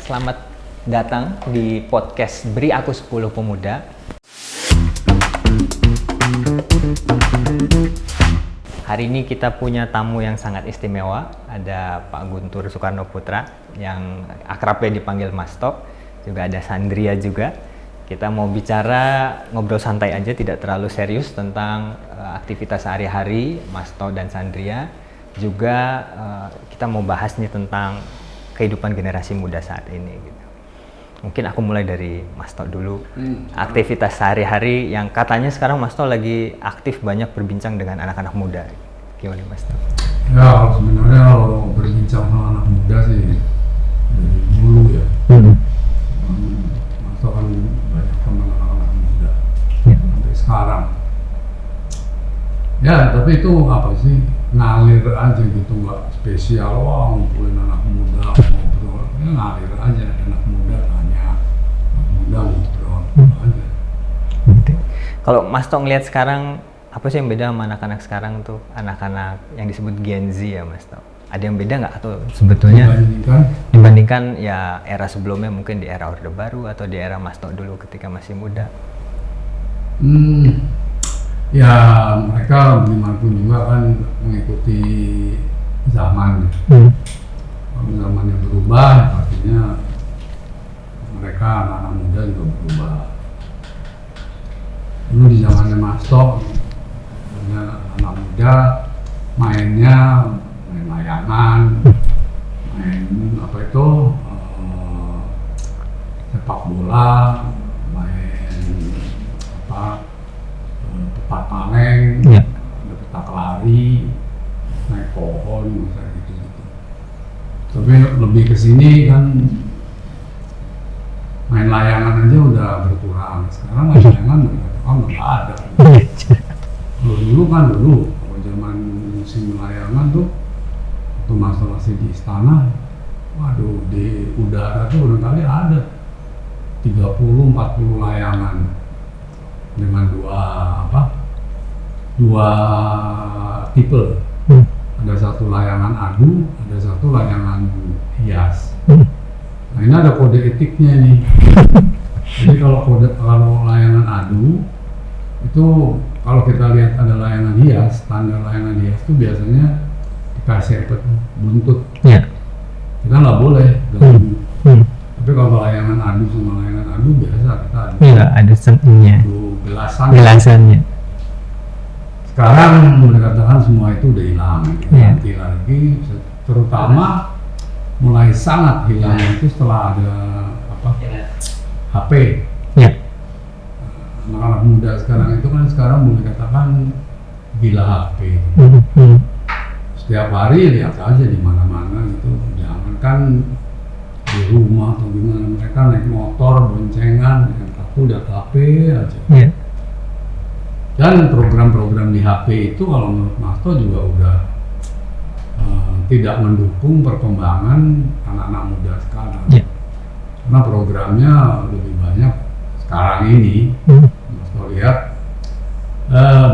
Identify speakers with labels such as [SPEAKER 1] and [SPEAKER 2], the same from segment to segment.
[SPEAKER 1] Selamat datang di podcast Beri Aku 10 Pemuda. Hari ini kita punya tamu yang sangat istimewa. Ada Pak Guntur Soekarno Putra yang akrabnya dipanggil Mas Tok. Juga ada Sandria juga. Kita mau bicara, ngobrol santai aja, tidak terlalu serius tentang aktivitas sehari-hari Mas Tok dan Sandria. Juga kita mau bahas nih tentang kehidupan generasi muda saat ini gitu. Mungkin aku mulai dari Mas Tok dulu. Aktivitas sehari-hari yang katanya sekarang Mas Tok lagi aktif banyak berbincang dengan anak-anak muda. Gimana Mas Tok?
[SPEAKER 2] Ya sebenarnya kalau berbincang sama anak muda sih dari dulu ya. Mas Tok kan banyak teman anak muda sampai sekarang. Ya tapi itu apa sih, ngalir aja gitu, nggak spesial. Wah ngumpulin anak muda ngobrol, ya ngalir aja, anak muda tanya, anak muda ngobrol aja.
[SPEAKER 1] Kalau Mas Tok ngeliat sekarang, apa sih yang beda sama anak-anak sekarang tuh, anak-anak yang disebut Gen Z ya Mas Tok? Ada yang beda nggak atau sebetulnya dibandingkan ya era sebelumnya, mungkin di era Orde Baru atau di era Mas Tok dulu ketika masih muda?
[SPEAKER 2] Ya mereka bagaimanapun juga kan mengikuti zaman. Kalau zamannya berubah, artinya mereka anak-anak muda juga berubah. Dulu di zamannya Mas Tok, anak muda mainnya main layangan, main apa itu sepak bola, main apa petak kaleng, ada petak lari, naik pohon, misalnya gitu. Tapi lebih ke sini kan main layangan aja udah berkurang. Sekarang layangan udah ada. Dulu kalau zaman musim layangan tuh, waktu masih di istana, waduh di udara tuh barangkali ada 30-40 layangan dengan dua tipe. Ada satu layangan adu, ada satu layangan hias. Nah ini ada kode etiknya nih. Jadi kalau layangan adu itu, kalau kita lihat ada layangan hias, tanda layangan hias itu biasanya dikasih buntut. Kita nggak boleh ganggu. Tapi kalau layangan adu sama layangan adu biasa kita
[SPEAKER 1] ada sentuhnya, gelasannya.
[SPEAKER 2] Sekarang boleh katakan semua itu udah hilang, ganti lagi, terutama mulai sangat hilang itu setelah ada HP. Anak-anak muda sekarang itu kan boleh katakan gila HP. Setiap hari lihat aja di mana-mana gitu, jangankan di rumah atau gimana, mereka naik motor boncengan dengan kartu lihat HP aja. Dan program-program di HP itu kalau menurut Mas Tok juga udah tidak mendukung perkembangan anak-anak muda sekarang. Karena programnya lebih banyak sekarang ini, Mas Tok lihat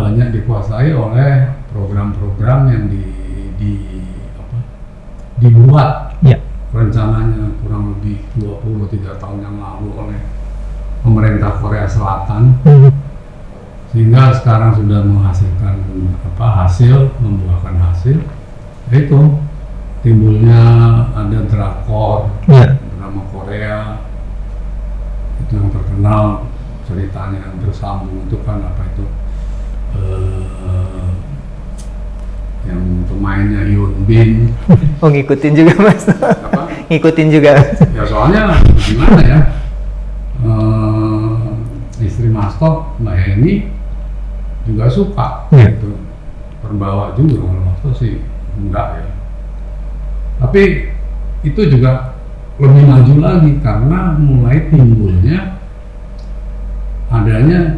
[SPEAKER 2] banyak dikuasai oleh program-program yang dibuat rencananya kurang lebih 23 tahun yang lalu oleh pemerintah Korea Selatan, sehingga sekarang sudah menghasilkan membuahkan hasil, yaitu timbulnya ada drakor, drama Korea itu yang terkenal, ceritanya yang bersambung itu kan yang pemainnya Yoon Bin.
[SPEAKER 1] Oh ngikutin juga Mas? Ngikutin juga?
[SPEAKER 2] Ya soalnya gimana ya, istri Mas Tok, Mbak Heni juga suka gitu, terbawa juga. Kalau Mas Tok sih enggak ya. Tapi itu juga lebih maju lagi karena mulai timbulnya adanya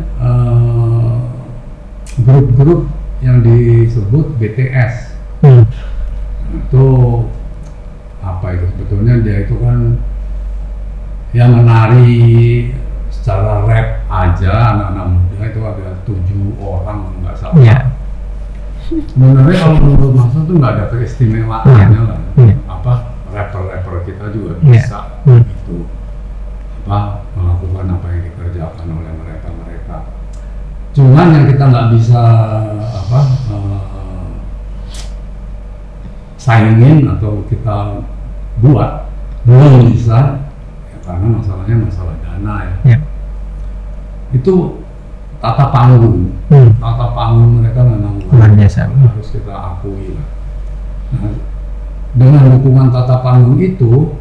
[SPEAKER 2] grup-grup yang disebut BTS. Itu apa itu? Sebetulnya dia itu kan yang menari secara rap aja, anak-anak muda itu ada 7 orang nggak salah. Sebenarnya kalau menurut Mas Tok tuh nggak ada keistimewaannya lah. Rapper-rapper kita juga bisa gitu. Cuman yang kita nggak bisa apa saingin atau kita buat belum bisa ya, karena masalahnya masalah dana ya. Itu tata panggung, tata panggung mereka memang
[SPEAKER 3] luar biasa,
[SPEAKER 2] harus kita akui lah. Nah, dengan dukungan tata panggung itu,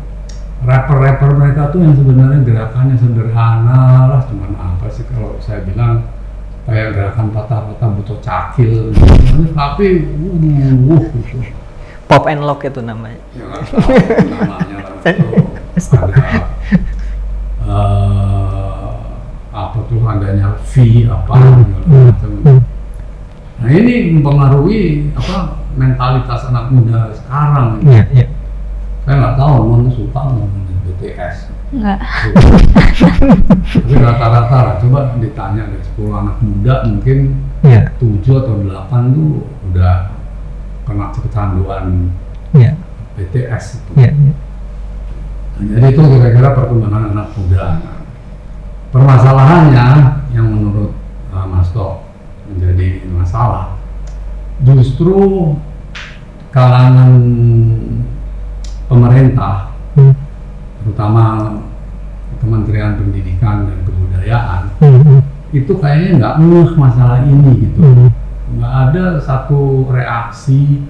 [SPEAKER 2] rapper-rapper mereka tuh yang sebenarnya gerakannya sederhana lah, cuman apa sih kalau saya bilang kayak gerakan patah-patah butuh cakil, tapi gitu.
[SPEAKER 1] Pop and lock itu namanya.
[SPEAKER 2] Ya nggak tahu namanya lah itu ada apa tuh adanya fee apa segala macam. Nah ini mempengaruhi apa mentalitas anak muda sekarang.
[SPEAKER 3] Iya.
[SPEAKER 2] Saya nggak tahu mana suka ngomongin BTS.
[SPEAKER 4] Enggak.
[SPEAKER 2] Tapi rata-rata lah, coba ditanya dari 10 anak muda mungkin 7 atau 8 tuh udah kena kecanduan BTS itu. Nah, jadi itu kira-kira perkembangan anak muda. Nah, permasalahannya yang menurut Mas Tok menjadi masalah, justru kalangan pemerintah, terutama Kementerian Pendidikan dan Kebudayaan, itu kayaknya nggak ngeh masalah ini gitu. Nggak ada satu reaksi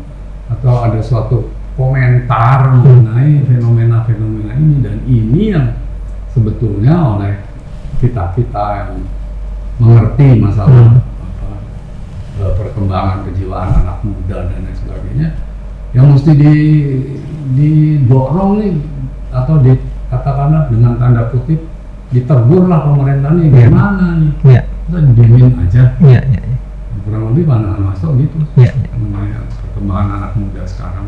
[SPEAKER 2] atau ada suatu komentar mengenai fenomena-fenomena ini, dan ini yang sebetulnya oleh kita-kita yang mengerti masalah perkembangan kejiwaan anak muda dan lain sebagainya yang mesti didorong nih, atau katakanlah dengan tanda kutip ditegur lah pemerintahnya gimana nih, kita didiemin aja. Kurang lebih pandangan Mas Tok gitu mengenai perkembangan anak muda sekarang.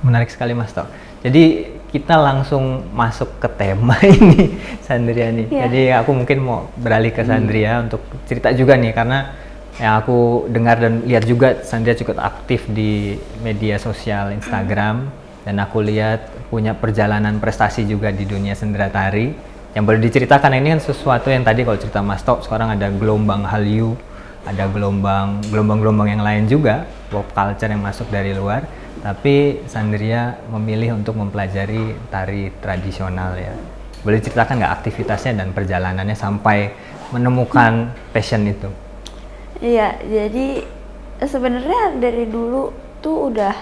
[SPEAKER 1] Menarik sekali Mas Tok. Jadi kita langsung masuk ke tema ini, Sandria nih. Jadi aku mungkin mau beralih ke Sandria untuk cerita juga nih, karena yang aku dengar dan lihat juga Sandria cukup aktif di media sosial Instagram, dan aku lihat punya perjalanan prestasi juga di dunia sendera tari. Yang boleh diceritakan ini kan sesuatu yang tadi kalau cerita Mas Tok, sekarang ada gelombang Hallyu, ada gelombang yang lain juga, pop culture yang masuk dari luar. Tapi Sandria memilih untuk mempelajari tari tradisional ya. Boleh ceritakan nggak aktivitasnya dan perjalanannya sampai menemukan passion itu?
[SPEAKER 4] Iya, jadi sebenarnya dari dulu tuh udah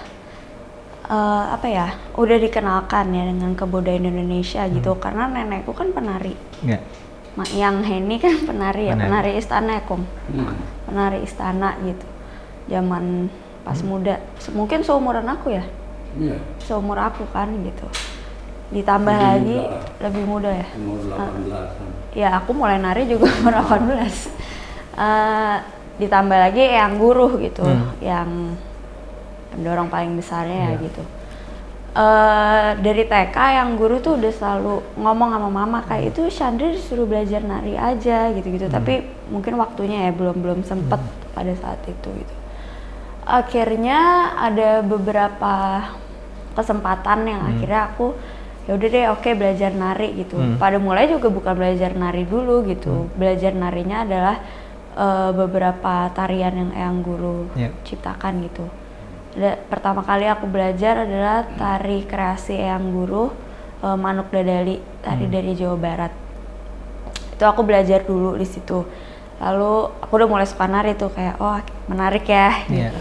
[SPEAKER 4] udah dikenalkan ya dengan kebudayaan Indonesia gitu, karena nenekku kan penari. Mak Yang Heni kan penari istana ya, Kom. Penari istana gitu. Zaman pas muda, mungkin seumuran aku ya. Seumur aku kan gitu. Ditambah lebih lagi muda. Lebih muda ya. Umur 18. Ya, aku mulai nari juga umur 18. Ditambah lagi yang guru gitu, yang pendorong paling besarnya ya gitu. Dari TK yang guru tuh udah selalu ngomong sama mama kayak itu Chandra disuruh belajar nari aja gitu-gitu, tapi mungkin waktunya ya belum sempet pada saat itu gitu. Akhirnya ada beberapa kesempatan yang akhirnya aku ya udah deh oke, belajar nari gitu. Pada mulai juga bukan belajar nari dulu gitu. Belajar narinya adalah beberapa tarian yang Eyang Guru ciptakan gitu. Pertama kali aku belajar adalah tari kreasi Eyang Guru, Manuk Dadali, tari dari Jawa Barat. Itu aku belajar dulu di situ. Lalu aku udah mulai suka nari tuh, kayak oh menarik ya gitu.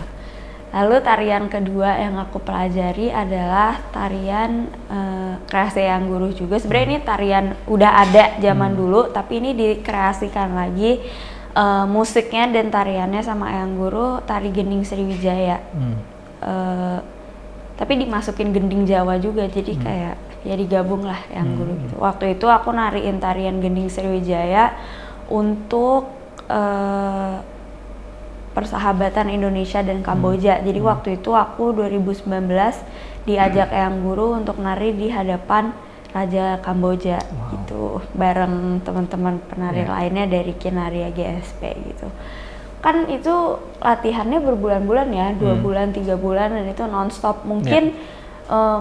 [SPEAKER 4] Lalu tarian kedua yang aku pelajari adalah tarian kreasi Eyang Guru juga. Sebenarnya ini tarian udah ada zaman dulu, tapi ini dikreasikan lagi musiknya dan tariannya sama Eyang Guru, tari Gending Sriwijaya. Tapi dimasukin gending Jawa juga, jadi kayak ya digabung lah Eyang Guru gitu. Waktu itu aku nariin tarian Gending Sriwijaya untuk persahabatan Indonesia dan Kamboja. Jadi waktu itu aku 2019 diajak Eyang Guru untuk nari di hadapan Raja Kamboja gitu, bareng teman-teman penari lainnya dari Kinaria GSP gitu. Kan itu latihannya berbulan-bulan ya, 2 bulan, 3 bulan, dan itu nonstop. Mungkin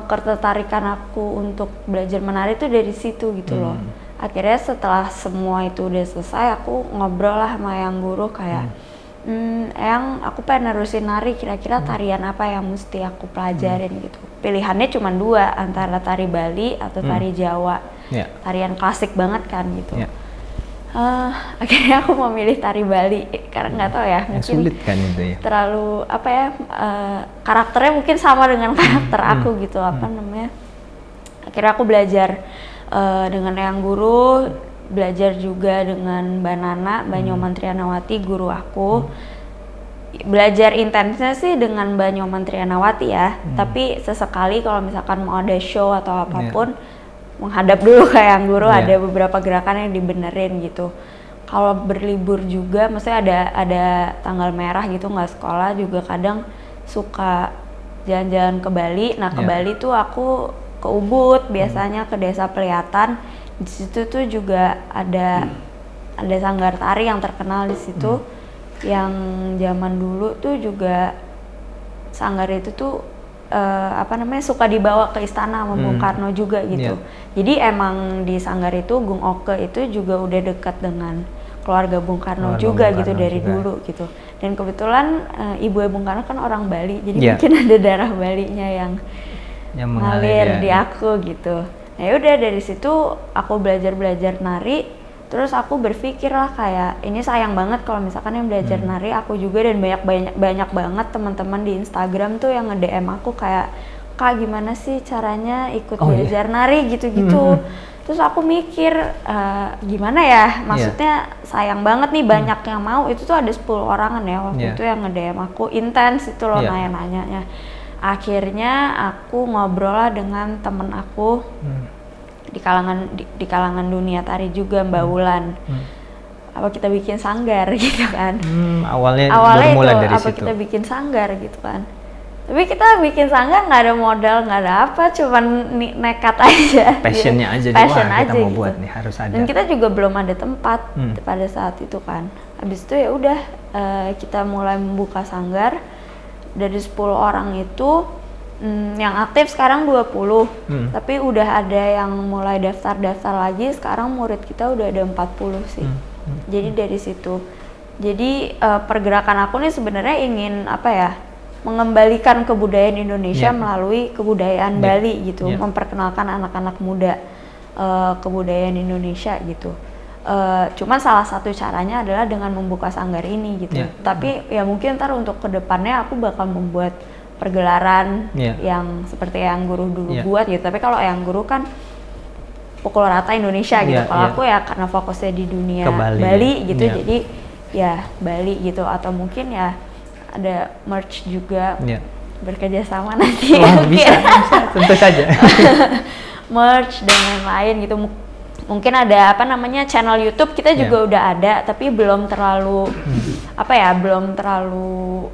[SPEAKER 4] ketertarikan aku untuk belajar menari itu dari situ gitu loh. akhirnya setelah semua itu udah selesai, aku ngobrol lah sama yang guru kayak Eyang, aku pengen nerusin nari, kira-kira tarian apa yang mesti aku pelajarin gitu. Pilihannya cuma 2, antara tari Bali atau tari Jawa. Tarian klasik banget kan gitu. Akhirnya aku memilih tari Bali karena nggak tahu ya, mungkin
[SPEAKER 1] sulit kan itu ya.
[SPEAKER 4] Terlalu apa ya, karakternya mungkin sama dengan karakter aku gitu, apa namanya. Akhirnya aku belajar dengan yang guru, belajar juga dengan Mbak Nana, Mbak Nyoman Trianawati, guru aku. Belajar intensnya sih dengan Mbak Nyoman Trianawati ya, tapi sesekali kalau misalkan mau ada show atau apapun, menghadap dulu ke yang guru, ada beberapa gerakan yang dibenerin gitu. Kalau berlibur juga, maksudnya ada tanggal merah gitu nggak sekolah, juga kadang suka jalan-jalan ke Bali. Nah ke Bali tuh aku ke Ubud, biasanya ke Desa Pelihatan. Di situ tuh juga ada sanggar tari yang terkenal di situ, yang zaman dulu tuh juga sanggar itu tuh apa namanya, suka dibawa ke istana sama Bung Karno juga gitu. Jadi emang di sanggar itu Gung Oke itu juga udah dekat dengan keluarga Bung Karno juga gitu dari dulu gitu. Dan kebetulan ibu Bung Karno kan orang Bali, jadi mungkin ada darah Balinya yang mengalir di aku gitu. Nah yaudah dari situ aku belajar nari, terus aku berpikir lah kayak ini sayang banget kalau misalkan yang belajar nari aku juga, dan banyak banget teman-teman di Instagram tuh yang nge-DM aku kayak, Kak gimana sih caranya ikut belajar nari gitu-gitu. Terus aku mikir gimana ya, maksudnya sayang banget nih, banyak yang mau, itu tuh ada 10 orangan ya waktu itu yang nge-DM aku, intens itu loh nanya-nanyanya. Akhirnya aku ngobrol lah dengan temen aku di kalangan dunia tari juga, Mbak Wulan. Apa kita bikin sanggar gitu kan?
[SPEAKER 1] Awalnya
[SPEAKER 4] bermula
[SPEAKER 1] dari
[SPEAKER 4] apa
[SPEAKER 1] situ.
[SPEAKER 4] kita bikin sanggar gitu kan? Tapi kita bikin sanggar nggak ada modal, nggak ada apa, cuman nekat aja.
[SPEAKER 1] Passionnya aja, kita mau
[SPEAKER 4] gitu.
[SPEAKER 1] buat nih, harus ada.
[SPEAKER 4] Dan kita juga belum ada tempat pada saat itu kan. Habis itu ya udah kita mulai membuka sanggar. Dari 10 orang itu yang aktif sekarang 20, tapi udah ada yang mulai daftar lagi. Sekarang murid kita udah ada 40 sih. Jadi dari situ, jadi pergerakan aku nih sebenarnya ingin apa ya, mengembalikan kebudayaan Indonesia melalui kebudayaan Bali gitu, memperkenalkan anak-anak muda kebudayaan Indonesia gitu. Cuman salah satu caranya adalah dengan membuka sanggar ini gitu. Tapi ya mungkin ntar untuk kedepannya aku bakal membuat pergelaran yang seperti yang guru dulu buat gitu. Tapi kalau yang guru kan pukul rata Indonesia gitu. Kalau aku ya karena fokusnya di dunia Bali gitu, jadi ya Bali gitu. Atau mungkin ya ada merch juga, bekerja sama nanti.
[SPEAKER 1] Bisa, tentu saja.
[SPEAKER 4] Merch dan lain-lain gitu. Mungkin ada apa namanya channel YouTube kita juga udah ada, tapi belum terlalu apa ya, belum terlalu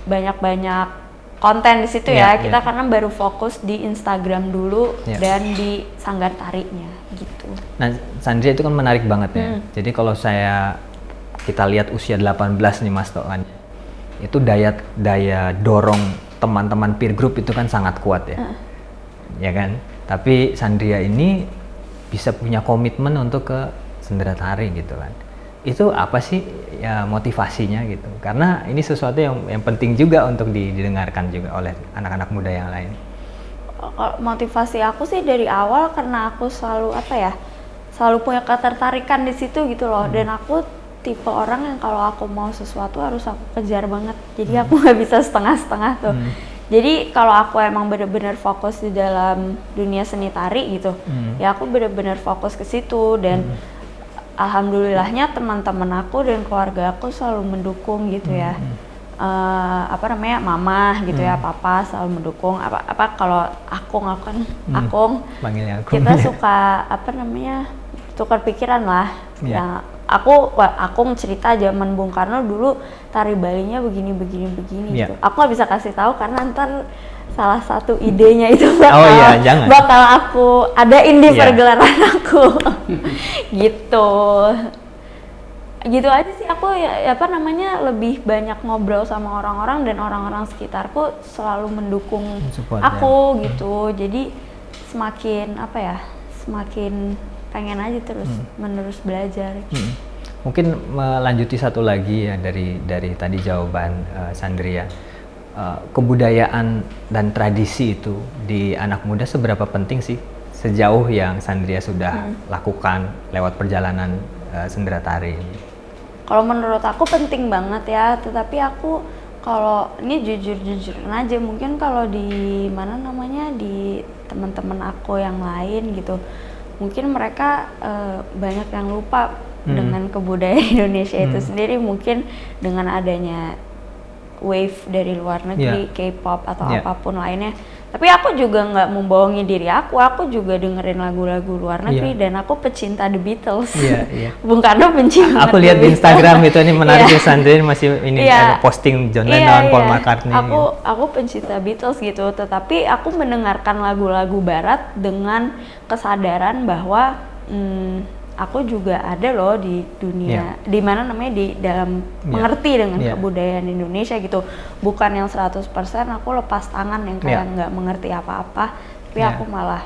[SPEAKER 4] banyak konten di situ ya. Kita karena baru fokus di Instagram dulu dan di sanggar tarinya gitu.
[SPEAKER 1] Nah, Sandria itu kan menarik banget ya. Jadi kalau kita lihat usia 18 nih Mas Tok kan, itu daya dorong teman-teman peer group itu kan sangat kuat ya. Ya kan? Tapi Sandria ini bisa punya komitmen untuk ke sendera tari gitu kan. Itu apa sih ya motivasinya gitu? Karena ini sesuatu yang penting juga untuk didengarkan juga oleh anak-anak muda yang lain.
[SPEAKER 4] Motivasi aku sih dari awal karena aku selalu apa ya, selalu punya ketertarikan di situ gitu loh. Dan aku tipe orang yang kalau aku mau sesuatu harus aku kejar banget. Jadi aku nggak bisa setengah-setengah tuh. Jadi kalau aku emang bener-bener fokus di dalam dunia seni tari gitu, ya aku bener-bener fokus ke situ. Dan alhamdulillahnya teman-teman aku dan keluarga aku selalu mendukung gitu ya. Apa namanya, mama gitu ya, papa selalu mendukung. Apa kalau Akung
[SPEAKER 1] panggilnya Akung.
[SPEAKER 4] Kita suka apa namanya, tukar pikiran lah. Ya Akung cerita zaman Bung Karno dulu tari Balinya begini gitu. Aku nggak bisa kasih tahu karena ntar salah satu idenya itu bakal aku adain di pergelaran aku. gitu aja sih. Aku ya apa namanya, lebih banyak ngobrol sama orang-orang, dan orang-orang sekitarku selalu mendukung
[SPEAKER 1] support,
[SPEAKER 4] aku gitu. Jadi semakin apa ya, semakin pengen aja terus menerus belajar.
[SPEAKER 1] Mungkin melanjuti satu lagi ya dari tadi jawaban Sandria. Kebudayaan dan tradisi itu di anak muda seberapa penting sih sejauh yang Sandria sudah lakukan lewat perjalanan sendera tari?
[SPEAKER 4] Kalau menurut aku penting banget ya, tetapi aku kalau ini jujur-jujuran aja, mungkin kalau di di teman-teman aku yang lain gitu, mungkin mereka banyak yang lupa dengan kebudayaan Indonesia itu sendiri, mungkin dengan adanya wave dari luar negeri, K-pop atau apapun lainnya. Tapi aku juga nggak membohongi diri aku juga dengerin lagu-lagu luar negeri dan aku pecinta The Beatles. Bung Karno benci banget.
[SPEAKER 1] Aku lihat di Instagram itu ini menarik ya, Sandrine masih ini ada posting John Lennon, Paul McCartney.
[SPEAKER 4] Aku pencinta Beatles gitu, tetapi aku mendengarkan lagu-lagu barat dengan kesadaran bahwa aku juga ada loh di dunia di dalam mengerti dengan kebudayaan Indonesia gitu. Bukan yang 100% aku lepas tangan yang kayak nggak mengerti apa-apa, tapi aku malah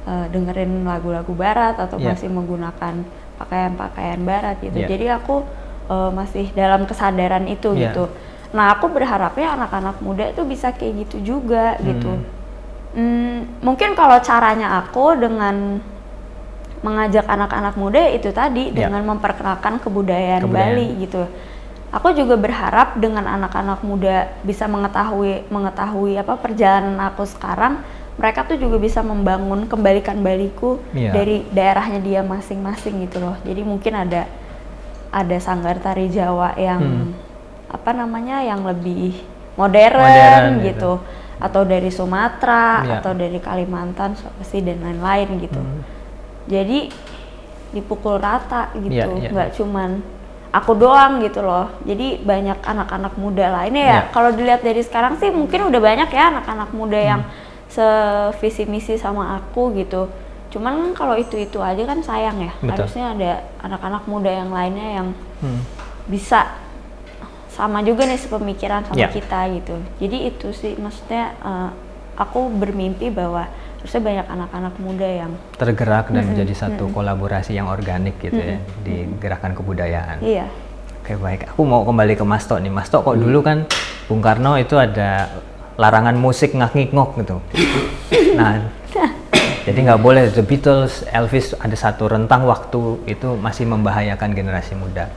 [SPEAKER 4] dengerin lagu-lagu barat atau masih menggunakan pakaian-pakaian barat gitu. Jadi aku masih dalam kesadaran itu gitu. Nah, aku berharapnya anak-anak muda itu bisa kayak gitu juga gitu. Mungkin kalau caranya aku dengan mengajak anak-anak muda itu tadi dengan memperkenalkan kebudayaan Bali gitu. Aku juga berharap dengan anak-anak muda bisa mengetahui apa perjalanan aku sekarang, mereka tuh juga bisa kembalikan Baliku dari daerahnya dia masing-masing gitu loh. Jadi mungkin ada sanggar tari Jawa yang yang lebih modern gitu. Atau dari Sumatera atau dari Kalimantan, Sulawesi dan lain-lain gitu. Jadi dipukul rata gitu, nggak cuman aku doang gitu loh. Jadi banyak anak-anak muda lainnya ya. Kalau dilihat dari sekarang sih mungkin udah banyak ya anak-anak muda yang sevisi misi sama aku gitu. Cuman kan kalau itu aja kan sayang ya. Harusnya ada anak-anak muda yang lainnya yang bisa sama juga nih sepemikiran sama kita gitu. Jadi itu sih maksudnya aku bermimpi bahwa harusnya banyak anak-anak muda yang
[SPEAKER 1] tergerak dan menjadi satu kolaborasi yang organik gitu ya di gerakan kebudayaan.
[SPEAKER 4] Iya.
[SPEAKER 1] Oke, baik. Aku mau kembali ke Mas Tok nih. Mas Tok, kok dulu kan Bung Karno itu ada larangan musik ngak-ngik-ngok gitu. Nah, jadi nggak boleh. The Beatles, Elvis ada satu rentang waktu itu masih membahayakan generasi muda.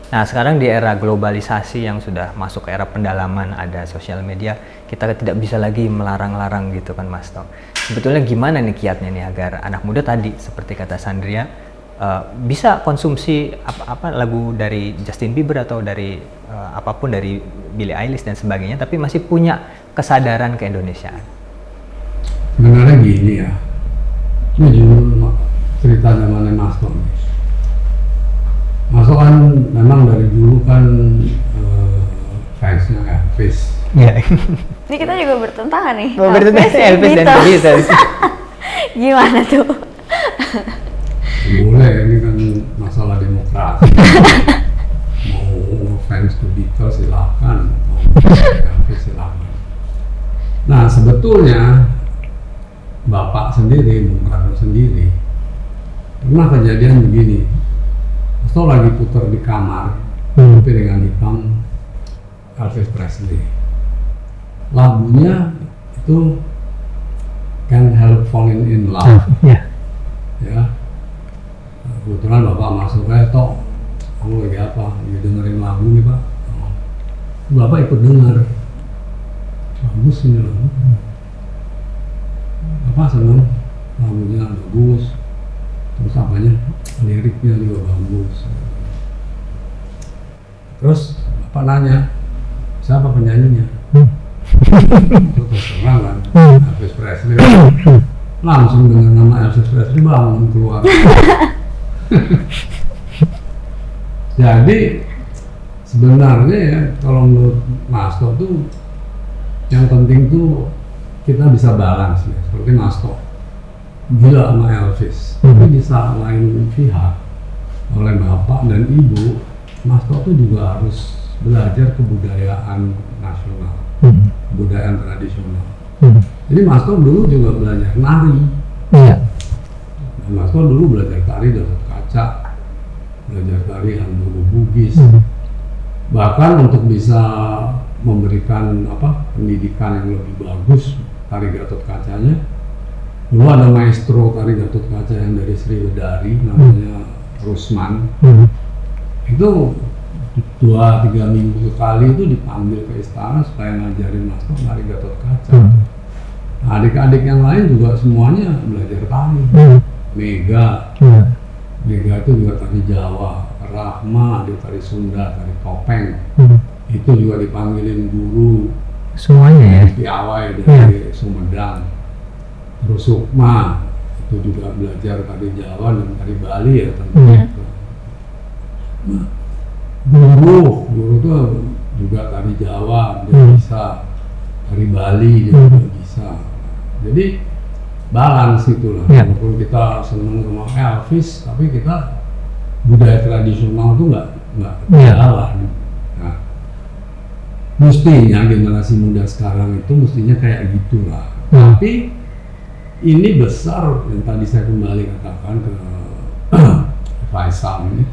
[SPEAKER 1] Nah, sekarang di era globalisasi yang sudah masuk ke era pendalaman, ada sosial media, kita tidak bisa lagi melarang-larang gitu kan Mas Tok. Sebetulnya gimana nih kiatnya nih agar anak muda tadi seperti kata Sandria bisa konsumsi lagu dari Justin Bieber atau dari apapun dari Billie Eilish dan sebagainya, tapi masih punya kesadaran keindonesiaan.
[SPEAKER 2] Sebenarnya gini ya, ini dulu cerita zamannya Mas Tok. Mas Tok kan memang dari dulu kan fansnya Elvis.
[SPEAKER 4] Ini kita juga bertentangan nih.
[SPEAKER 1] Elvis dan Beatles.
[SPEAKER 4] Gimana tuh?
[SPEAKER 2] Boleh, ini kan masalah demokrasi. Mau fans The Beatles silakan, mau Elvis silakan. Nah, sebetulnya Bapak sendiri, Bung Karno sendiri, pernah kejadian begini. Mas lagi putar di kamar, piringan hitam Elvis Presley. Lagunya itu Can't Help Falling in Love. Ya, kebetulan Bapak masuk, Tok, kamu lagi apa? Lagi dengerin lagu nih Pak. Bapak ikut denger, bagus ini lagu. Bapak senang, lagunya bagus, terus liriknya juga bagus. Terus Bapak nanya, siapa penyanyinya? Terus terang kan, Elvis Presley. Langsung dengan nama Elvis Presley bangun keluar. Jadi sebenarnya ya, kalau menurut Mas Tok tuh yang penting tuh kita bisa balance ya, seperti Mas Tok gila sama Elvis, tapi bisa lain pihak oleh Bapak dan Ibu, Mas Tok tuh juga harus belajar kebudayaan nasional, kebudayaan tradisional. Jadi Mas Tok dulu juga belajar nari, Mas Ko dulu belajar tari Gatot Kaca, belajar tari Handoko Bugis. Bahkan untuk bisa memberikan pendidikan yang lebih bagus tari Gatot Kacanya, dulu ada maestro tari Gatot Kaca yang dari Sriwedari namanya Rusman. Itu 2-3 minggu sekali itu dipanggil ke istana supaya ngajarin Mas Ko tari Gatot Kaca. Nah, adik-adik yang lain juga semuanya belajar tari. Mega itu juga tari Jawa, Rahma dia tari Sunda, tari topeng. Itu juga dipanggilin guru
[SPEAKER 1] semuanya ya.
[SPEAKER 2] Piawai dari Sumedang. Terus Sukma itu juga belajar tari Jawa dan tari Bali ya tentunya. Nah, guru itu juga tari Jawa dia bisa, tari Bali dia juga bisa. Jadi balance itulah. Walaupun kita senang sama Elvis, tapi kita budaya tradisional itu nggak jalan. Nah, mestinya generasi muda sekarang itu mestinya kayak gitulah. Tapi ini besar yang tadi saya kembali katakan ke Faisal ini,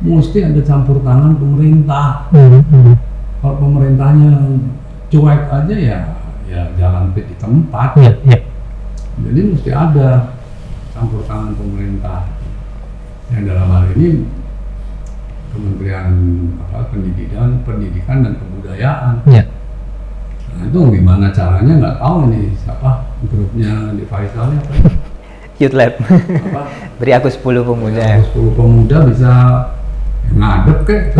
[SPEAKER 2] mesti ada campur tangan pemerintah. Kalau pemerintahnya cuek aja ya jalan di tempat. Jadi mesti ada campur tangan pemerintah. Yang dalam hal ini Kementerian Pendidikan dan Kebudayaan. Nah itu gimana caranya nggak tahu ini siapa grupnya di Faisal apa?
[SPEAKER 1] Youth Lab. Beri aku 10 pemuda.
[SPEAKER 2] 10 pemuda bisa ngadep ke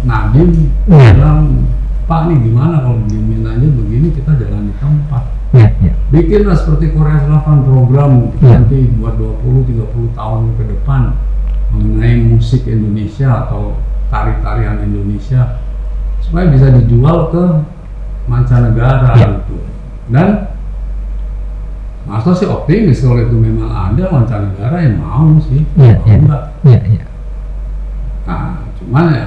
[SPEAKER 2] Nadiem bilang, Pak nih gimana kalau diemin aja begini kita jalan di tempat. Bikinlah seperti Korea Selatan program nanti buat 20-30 tahun ke depan mengenai musik Indonesia atau tari-tarian Indonesia supaya bisa dijual ke mancanegara gitu. Dan Mas sih optimis kalau itu memang ada mancanegara yang mau sih. Enggak. Nah, cuman ya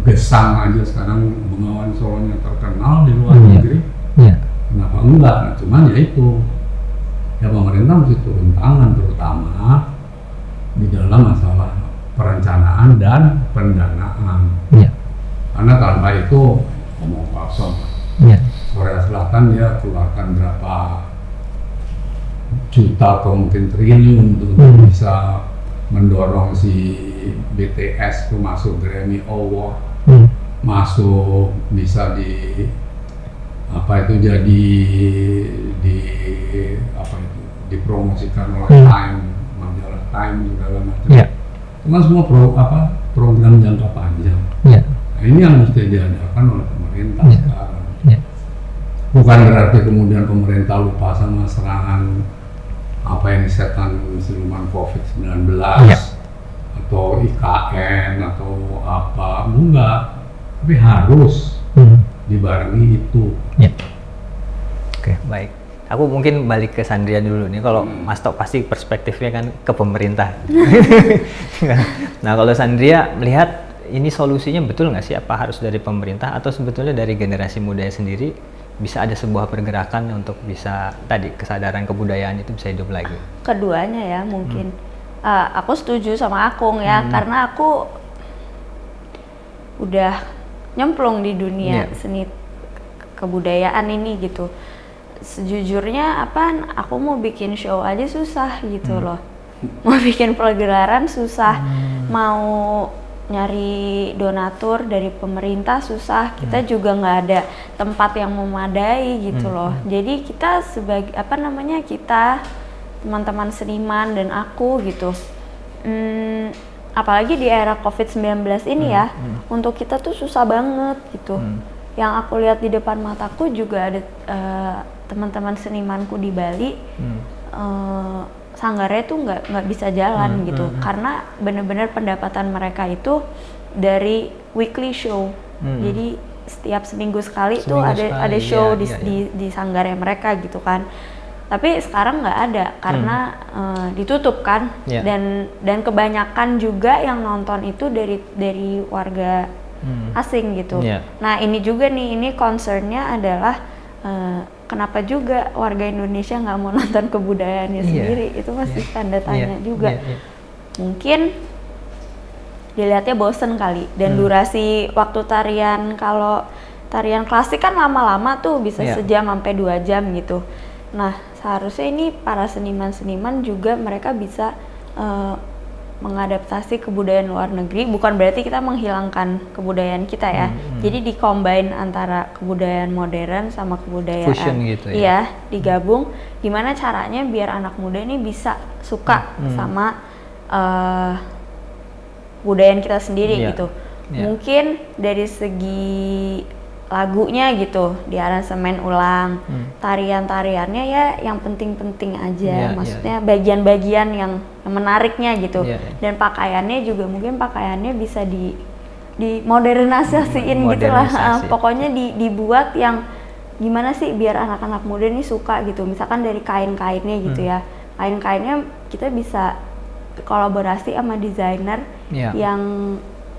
[SPEAKER 2] Gesang aja sekarang Bengawan Solonya terkenal di luar negeri. Kenapa enggak? Nah, cuman ya itu ya pemerintah mesti turun tangan terutama di dalam masalah perencanaan dan pendanaan. Karena tanpa itu ngomong kosong. Korea Selatan dia keluarkan berapa juta atau mungkin triliun untuk bisa mendorong si BTS itu masuk Grammy Award, masuk bisa dipromosikan oleh Time, majalah Time segala macam. Cuma semua program jangka panjang. Nah, ini yang mesti diadakan oleh pemerintah sekarang. Bukan berarti kemudian pemerintah lupa sama serangan setan siluman COVID-19 atau IKN atau apa, enggak, tapi harus dibarengi itu.
[SPEAKER 1] Oke, baik. Aku mungkin balik ke Sandria dulu nih. Kalau Mas Tok pasti perspektifnya kan ke pemerintah. Nah, kalau Sandria melihat ini solusinya betul nggak sih? Apa harus dari pemerintah atau sebetulnya dari generasi muda sendiri bisa ada sebuah pergerakan untuk bisa tadi kesadaran kebudayaan itu bisa hidup lagi?
[SPEAKER 4] Keduanya ya mungkin. Aku setuju sama Akung ya, karena aku udah nyemplung di dunia seni kebudayaan ini gitu. Sejujurnya aku mau bikin show aja susah gitu loh. Mau bikin pergerakan susah, mau nyari donatur dari pemerintah susah. Kita juga nggak ada tempat yang memadai gitu loh. Jadi kita sebagai kita teman-teman seniman dan aku gitu, apalagi di era COVID-19 ini ya, untuk kita tuh susah banget gitu. Yang aku lihat di depan mataku juga ada teman-teman senimanku di Bali, sanggarnya tuh nggak bisa jalan gitu, karena benar-benar pendapatan mereka itu dari weekly show. Jadi setiap seminggu sekali tuh ada show di sanggarnya mereka gitu kan. Tapi sekarang nggak ada karena ditutup kan, dan kebanyakan juga yang nonton itu dari warga asing gitu. Nah ini juga nih, ini concernnya adalah kenapa juga warga Indonesia nggak mau nonton kebudayaannya sendiri, itu masih tanda tanya juga. Mungkin dilihatnya bosen kali, dan durasi waktu tarian, kalau tarian klasik kan lama-lama tuh bisa sejam sampai 2 jam gitu. Nah seharusnya ini para seniman-seniman juga mereka bisa mengadaptasi kebudayaan luar negeri, bukan berarti kita menghilangkan kebudayaan kita ya. Jadi di-combine antara kebudayaan modern sama kebudayaan
[SPEAKER 1] fusion gitu ya.
[SPEAKER 4] Iya, digabung. Gimana caranya biar anak muda ini bisa suka sama kebudayaan kita sendiri gitu. Mungkin dari segi lagunya gitu, di aransemen ulang, tarian-tariannya ya yang penting-penting aja, maksudnya bagian-bagian yang menariknya gitu, dan pakaiannya juga mungkin pakaiannya bisa dimodernisasiin gitu lah, pokoknya dibuat yang gimana sih biar anak-anak muda ini suka gitu, misalkan dari kain-kainnya gitu ya, kain-kainnya kita bisa kolaborasi sama desainer yang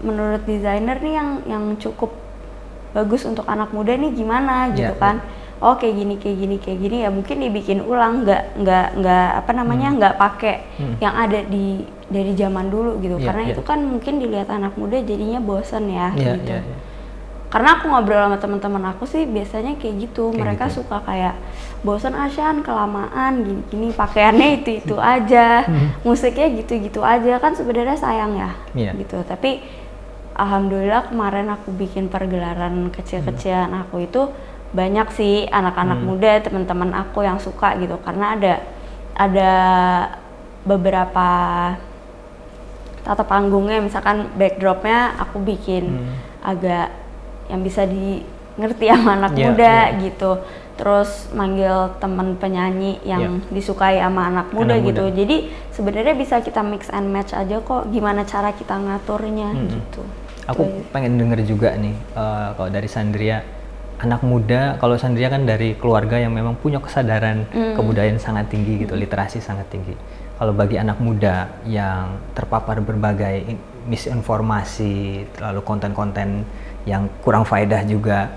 [SPEAKER 4] menurut desainer nih yang cukup bagus untuk anak muda nih gimana gitu kan. Oh kayak gini ya mungkin dibikin ulang, nggak apa namanya, nggak pakai yang ada dari zaman dulu gitu, karena itu kan mungkin dilihat anak muda jadinya bosan ya gitu. Karena aku ngobrol sama teman-teman aku sih biasanya kayak gitu, mereka suka kayak bosan Asyan kelamaan gini pakaiannya itu aja, musiknya gitu aja, kan sebenarnya sayang ya gitu. Tapi alhamdulillah kemarin aku bikin pergelaran kecil-kecilan aku itu banyak sih anak-anak muda, teman-teman aku yang suka gitu, karena ada beberapa tata panggungnya, misalkan backdropnya aku bikin agak yang bisa ngerti sama anak muda gitu, terus manggil teman penyanyi yang disukai sama anak muda gitu. Jadi sebenarnya bisa kita mix and match aja kok, gimana cara kita ngaturnya gitu.
[SPEAKER 1] Aku pengen denger juga nih, kalau dari Sandria, anak muda, kalau Sandria kan dari keluarga yang memang punya kesadaran kebudayaan sangat tinggi gitu, literasi sangat tinggi. Kalau bagi anak muda yang terpapar berbagai misinformasi, lalu konten-konten yang kurang faedah juga,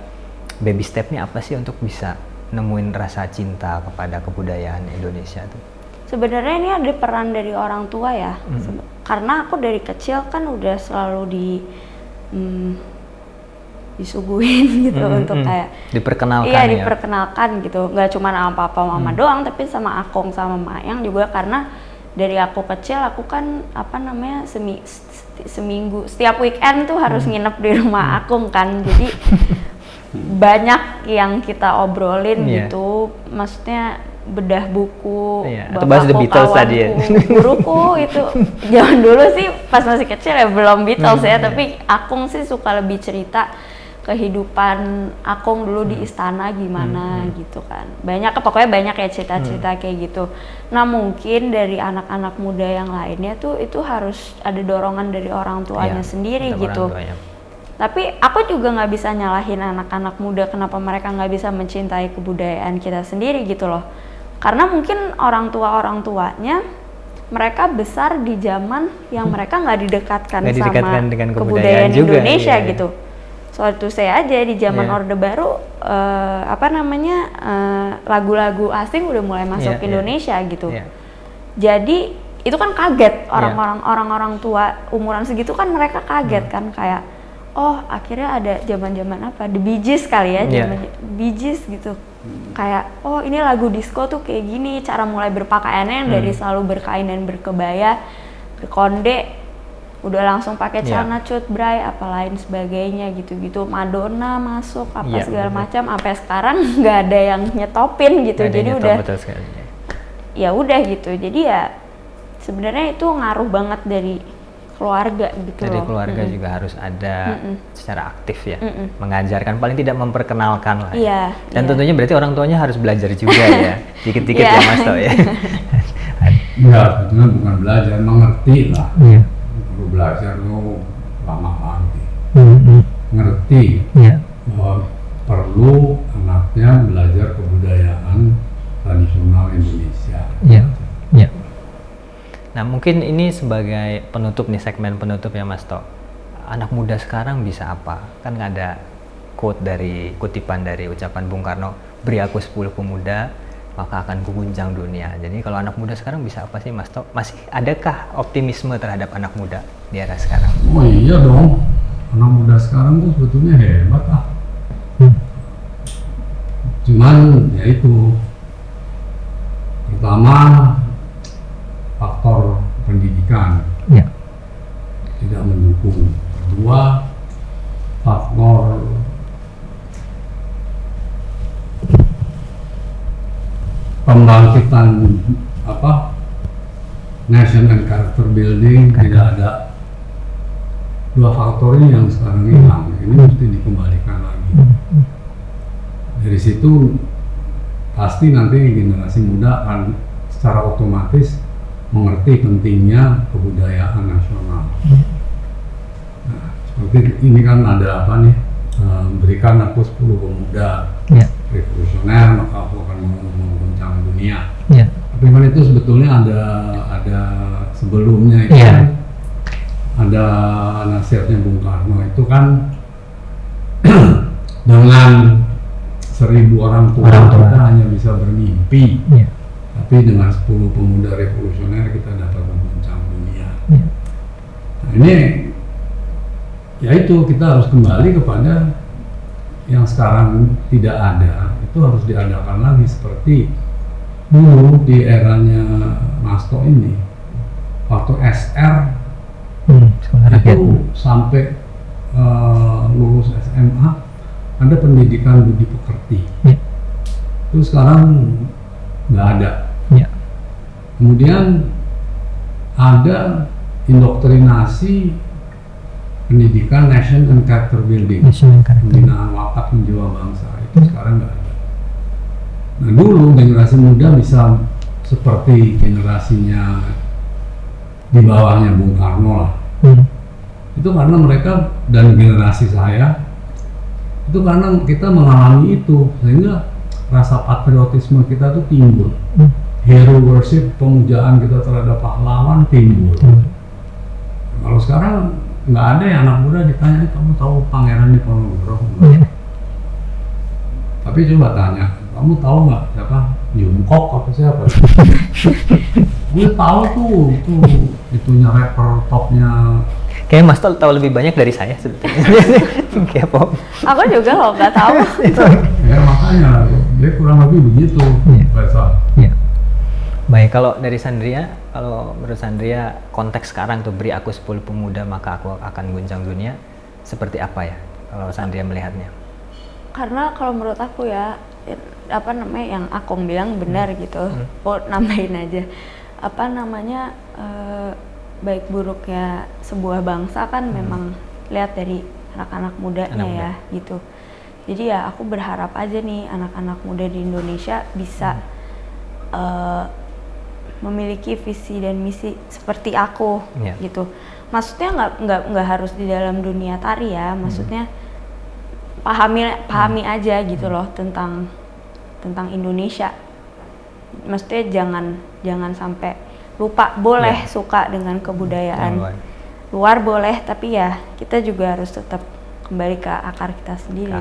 [SPEAKER 1] baby stepnya apa sih untuk bisa nemuin rasa cinta kepada kebudayaan Indonesia tuh?
[SPEAKER 4] Sebenarnya ini ada peran dari orang tua ya, karena aku dari kecil kan udah selalu disuguhin gitu untuk kayak
[SPEAKER 1] diperkenalkan
[SPEAKER 4] diperkenalkan gitu, nggak cuma sama papa mama doang, tapi sama akong sama mayang juga, karena dari aku kecil aku kan apa namanya seminggu setiap weekend tuh harus nginep di rumah akong kan, jadi banyak yang kita obrolin gitu, maksudnya bedah buku, bapakku, kawanku, guruku itu zaman dulu sih pas masih kecil ya belum Beatles ya, tapi akung sih suka lebih cerita kehidupan akung dulu di istana gimana gitu kan, pokoknya banyak ya cerita-cerita kayak gitu. Nah mungkin dari anak-anak muda yang lainnya tuh itu harus ada dorongan dari orang tuanya sendiri gitu. Tapi aku juga nggak bisa nyalahin anak-anak muda kenapa mereka nggak bisa mencintai kebudayaan kita sendiri gitu loh. Karena mungkin orang tuanya mereka besar di zaman yang mereka nggak didekatkan sama
[SPEAKER 1] dengan
[SPEAKER 4] kebudayaan
[SPEAKER 1] juga,
[SPEAKER 4] Indonesia gitu. Suatu saya aja di zaman Orde Baru lagu-lagu asing udah mulai masuk Indonesia gitu. Jadi itu kan kaget orang-orang tua umuran segitu kan, mereka kaget kan, kayak oh akhirnya ada zaman-zaman apa, The Bee Gees kali ya, zaman Bee Gees gitu. Kayak oh ini lagu disco tuh kayak gini, cara mulai berpakaiannya yang dari selalu berkain dan berkebaya, berkonde, udah langsung pakai celana cutbray apa lain sebagainya gitu-gitu, Madonna masuk apa segala macam, sampai sekarang nggak ada yang nyetopin gitu. Jadi udah ya udah gitu. Jadi ya sebenarnya itu ngaruh banget dari keluarga gitu
[SPEAKER 1] dari keluarga juga harus ada secara aktif ya, mengajarkan, paling tidak memperkenalkan lah dan tentunya berarti orang tuanya harus belajar juga ya, dikit-dikit ya Mas To ya.
[SPEAKER 2] Ya sebetulnya bukan belajar, mengerti lah. Perlu belajar lo lama lagi ngerti bahwa perlu anaknya belajar kebudayaan tradisional Indonesia.
[SPEAKER 1] Nah mungkin ini sebagai penutup nih, segmen penutup ya Mas To, anak muda sekarang bisa apa? Kan nggak ada kutipan dari ucapan Bung Karno, beri aku 10 pemuda maka akan kuguncang dunia. Jadi kalau anak muda sekarang bisa apa sih Mas Tok? Masih adakah optimisme terhadap anak muda di era sekarang?
[SPEAKER 2] Oh iya dong, anak muda sekarang tuh sebetulnya hebat ah. Cuman ya itu, pertama faktor pendidikan tidak mendukung. Kedua, faktor pembangkitan nation and character building tidak ada. Dua faktor ini yang sekarang hilang, ini mesti dikembalikan lagi. Dari situ pasti nanti generasi muda akan secara otomatis mengerti pentingnya kebudayaan nasional. Nah, seperti ini kan ada apa nih, berikan aku 10 pemuda revolusioner maka aku akan mengguncang dunia. Tapi kan itu sebetulnya ada sebelumnya itu kan ada nasihatnya Bung Karno itu kan dengan 1000 orang tua kita hanya bisa bermimpi, tapi dengan 10 pemuda revolusioner kita dapat mengguncang dunia. Nah, ini ya itu, kita harus kembali kepada yang sekarang tidak ada, itu harus diadakan lagi seperti dulu di eranya Masto ini. Waktu SR itu sampai lulus SMA ada pendidikan budi pekerti. Itu sekarang nggak ada. Kemudian ada indoktrinasi pendidikan nation and character building, pembinaan watak menjiwa bangsa, itu sekarang nggak ada. Nah dulu generasi muda bisa seperti generasinya di bawahnya Bung Karno lah. Itu karena mereka dan generasi saya itu karena kita mengalami itu, sehingga rasa patriotisme kita tuh timbul. Hero worship, pemujaan kita terhadap pahlawan timbul. Kalau sekarang nggak ada ya, anak muda ditanya, kamu tahu Pangeran Diponegoro? Tapi coba tanya, kamu tahu nggak siapa Jungkook apa siapa? Gue tahu tuh, itunya rapper topnya.
[SPEAKER 1] Kayak Mas Tol tahu lebih banyak dari saya sebetulnya. K-pop.
[SPEAKER 4] Aku juga loh nggak tahu.
[SPEAKER 2] Ya makanya dia kurang lebih begitu.
[SPEAKER 1] Baik, kalau dari Sandria, kalau menurut Sandria konteks sekarang tuh beri aku 10 pemuda maka aku akan guncang dunia, seperti apa ya kalau Sandria melihatnya?
[SPEAKER 4] Karena kalau menurut aku ya, apa namanya yang Akong bilang benar gitu. Oh, nambahin aja. Apa namanya baik buruknya sebuah bangsa kan memang lihat dari anak-anak mudanya gitu. Jadi ya aku berharap aja nih anak-anak muda di Indonesia bisa memiliki visi dan misi seperti aku gitu. Maksudnya nggak harus di dalam dunia tari ya, maksudnya pahami aja gitu loh tentang Indonesia. Maksudnya jangan sampai lupa, boleh suka dengan kebudayaan luar boleh, tapi ya kita juga harus tetap kembali ke akar kita sendiri.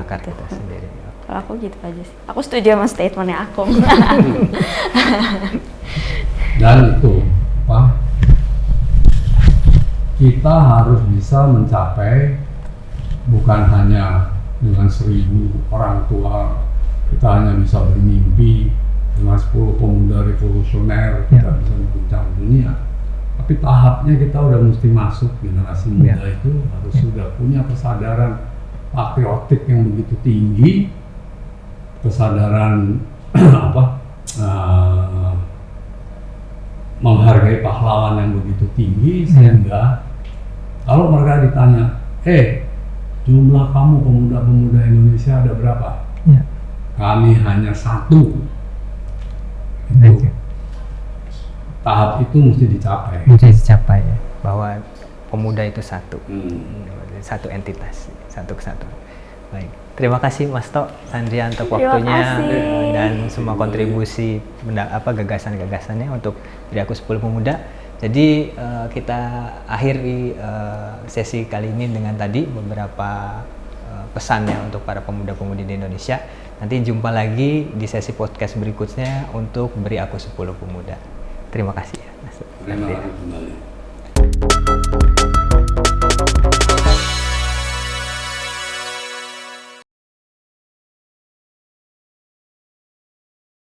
[SPEAKER 4] Kalau aku gitu aja sih. Aku setuju sama statementnya aku.
[SPEAKER 2] Dan itu kita harus bisa mencapai bukan hanya dengan 1000 orang tua, kita hanya bisa bermimpi dengan 10 pemuda revolusioner kita bisa mengguncang dunia. Tapi tahapnya kita udah mesti masuk, generasi muda itu harus sudah punya kesadaran patriotik yang begitu tinggi, kesadaran menghargai pahlawan yang begitu tinggi, sehingga kalau mereka ditanya, jumlah kamu pemuda-pemuda Indonesia ada berapa? Kami hanya 1. Itu. Tahap itu mesti dicapai.
[SPEAKER 1] Ya, bahwa pemuda itu satu entitas, satu kesatuan. Baik, terima kasih Mas Tok, Sandria untuk waktunya dan semua kontribusi gagasan-gagasannya untuk beri aku 10 pemuda. Jadi kita akhiri sesi kali ini dengan tadi beberapa pesannya untuk para pemuda-pemudi di Indonesia. Nanti jumpa lagi di sesi podcast berikutnya untuk Beri Aku 10 Pemuda. Terima kasih ya.
[SPEAKER 2] Terima kasih kembali.